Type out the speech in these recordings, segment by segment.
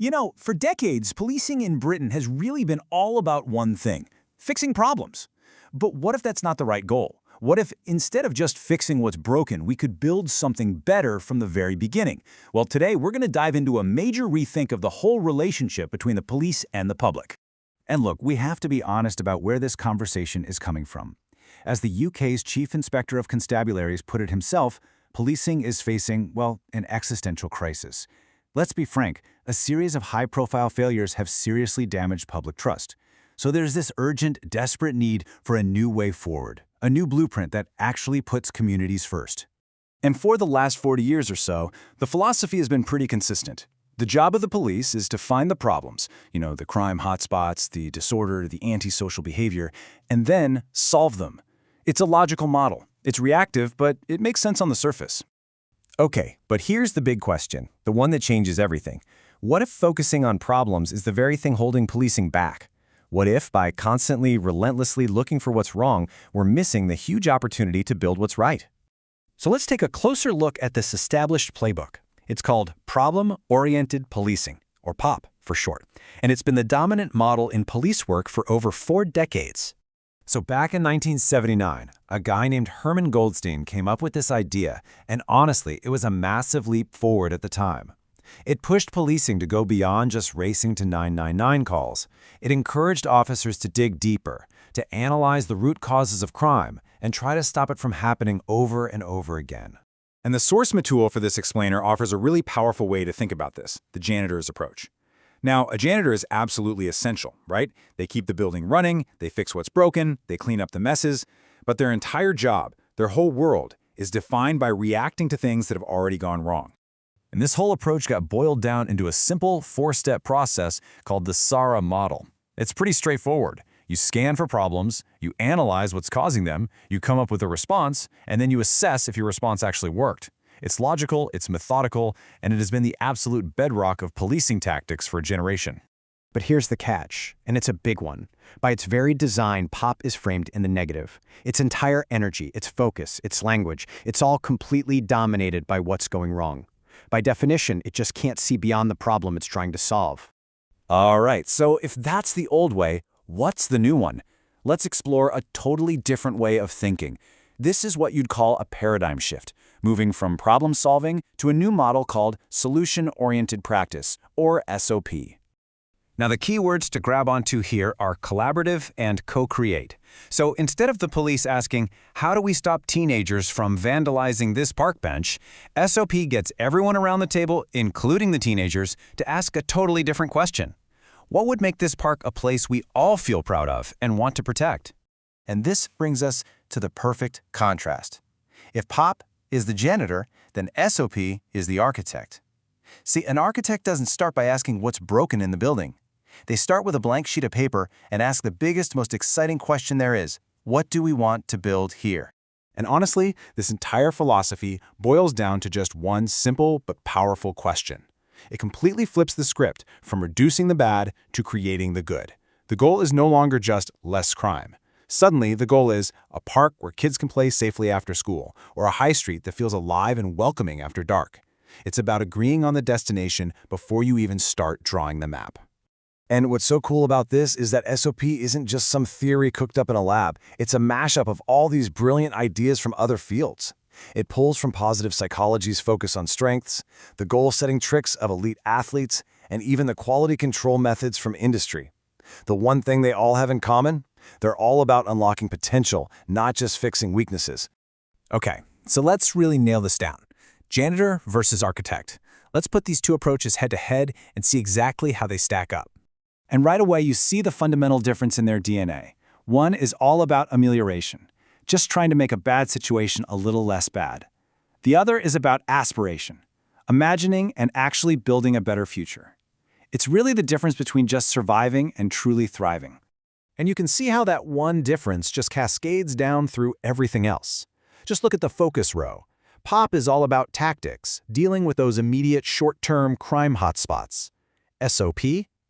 You know, for decades, policing in Britain has really been all about one thing: fixing problems. But what if that's not the right goal? What if, instead of just fixing what's broken, we could build something better from the very beginning? Well, today we're going to dive into a major rethink of the whole relationship between the police and the public. And look, we have to be honest about where this conversation is coming from. As the UK's Chief Inspector of Constabularies put it himself, policing is facing, well, an existential crisis. Let's be frank, a series of high-profile failures have seriously damaged public trust. So there's this urgent, desperate need for a new way forward, a new blueprint that actually puts communities first. And for the last 40 years or so, the philosophy has been pretty consistent. The job of the police is to find the problems, the crime hotspots, the disorder, the antisocial behavior, and then solve them. It's a logical model. It's reactive, but it makes sense on the surface. Okay, but here's the big question, the one that changes everything. What if focusing on problems is the very thing holding policing back? What if, by constantly, relentlessly looking for what's wrong, we're missing the huge opportunity to build what's right? So let's take a closer look at this established playbook. It's called problem-oriented policing, or POP for short, and it's been the dominant model in police work for over 4 decades. So back in 1979, a guy named Herman Goldstein came up with this idea, and honestly, it was a massive leap forward at the time. It pushed policing to go beyond just racing to 999 calls. It encouraged officers to dig deeper, to analyze the root causes of crime, and try to stop it from happening over and over again. And the source material for this explainer offers a really powerful way to think about this: the janitor's approach. Now, a janitor is absolutely essential, right? They keep the building running, they fix what's broken, they clean up the messes, but their entire job, their whole world, is defined by reacting to things that have already gone wrong. And this whole approach got boiled down into a simple 4-step process called the SARA model. It's pretty straightforward. You scan for problems, you analyze what's causing them, you come up with a response, and then you assess if your response actually worked. It's logical, it's methodical, and it has been the absolute bedrock of policing tactics for a generation. But here's the catch, and it's a big one. By its very design, POP is framed in the negative. Its entire energy, its focus, its language, it's all completely dominated by what's going wrong. By definition, it just can't see beyond the problem it's trying to solve. All right, so if that's the old way, what's the new one? Let's explore a totally different way of thinking. This is what you'd call a paradigm shift, moving from problem-solving to a new model called solution-oriented practice, or SOP. Now, the key words to grab onto here are collaborative and co-create. So instead of the police asking, how do we stop teenagers from vandalizing this park bench, SOP gets everyone around the table, including the teenagers, to ask a totally different question. What would make this park a place we all feel proud of and want to protect? And this brings us to the perfect contrast. If POP is the janitor, then SOP is the architect. See, an architect doesn't start by asking what's broken in the building. They start with a blank sheet of paper and ask the biggest, most exciting question there is: what do we want to build here? And honestly, this entire philosophy boils down to just one simple but powerful question. It completely flips the script from reducing the bad to creating the good. The goal is no longer just less crime. Suddenly, the goal is a park where kids can play safely after school, or a high street that feels alive and welcoming after dark. It's about agreeing on the destination before you even start drawing the map. And what's so cool about this is that SOP isn't just some theory cooked up in a lab. It's a mashup of all these brilliant ideas from other fields. It pulls from positive psychology's focus on strengths, the goal-setting tricks of elite athletes, and even the quality control methods from industry. The one thing they all have in common? They're all about unlocking potential, not just fixing weaknesses. Okay, so let's really nail this down. Janitor versus architect. Let's put these two approaches head-to-head and see exactly how they stack up. And right away, you see the fundamental difference in their DNA. One is all about amelioration, just trying to make a bad situation a little less bad. The other is about aspiration, imagining and actually building a better future. It's really the difference between just surviving and truly thriving. And you can see how that one difference just cascades down through everything else. Just look at the focus row. POP is all about tactics, dealing with those immediate short-term crime hotspots. SOP?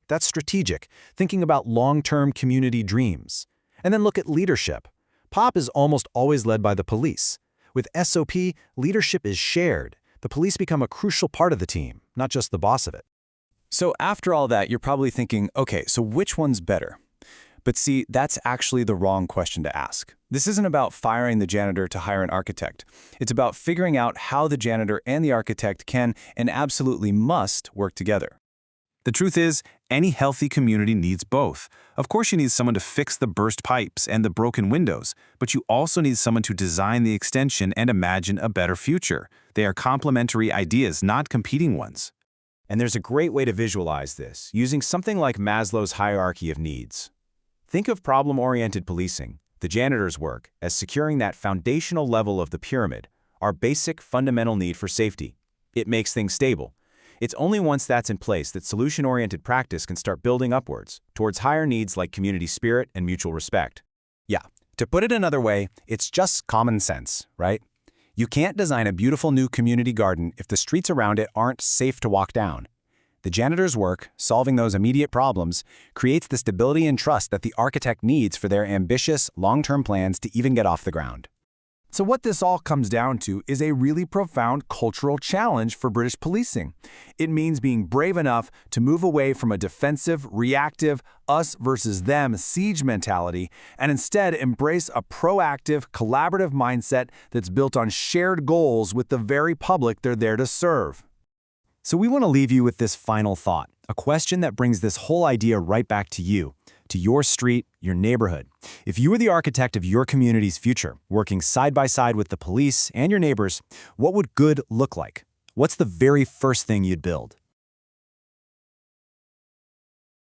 That's strategic, thinking about long-term community dreams. And then look at leadership. POP is almost always led by the police. With SOP, leadership is shared. The police become a crucial part of the team, not just the boss of it. So after all that, you're probably thinking, okay, so which one's better? But see, that's actually the wrong question to ask. This isn't about firing the janitor to hire an architect. It's about figuring out how the janitor and the architect can and absolutely must work together. The truth is, any healthy community needs both. Of course, you need someone to fix the burst pipes and the broken windows, but you also need someone to design the extension and imagine a better future. They are complementary ideas, not competing ones. And there's a great way to visualize this, using something like Maslow's hierarchy of needs. Think of problem-oriented policing, the janitor's work, as securing that foundational level of the pyramid, our basic fundamental need for safety. It makes things stable. It's only once that's in place that solution-oriented practice can start building upwards, towards higher needs like community spirit and mutual respect. Yeah, to put it another way, it's just common sense, right? You can't design a beautiful new community garden if the streets around it aren't safe to walk down. The janitor's work, solving those immediate problems, creates the stability and trust that the architect needs for their ambitious, long-term plans to even get off the ground. So what this all comes down to is a really profound cultural challenge for British policing. It means being brave enough to move away from a defensive, reactive, us versus them siege mentality and instead embrace a proactive, collaborative mindset that's built on shared goals with the very public they're there to serve. So we want to leave you with this final thought, a question that brings this whole idea right back to you, to your street, your neighborhood. If you were the architect of your community's future, working side by side with the police and your neighbors, what would good look like? What's the very first thing you'd build?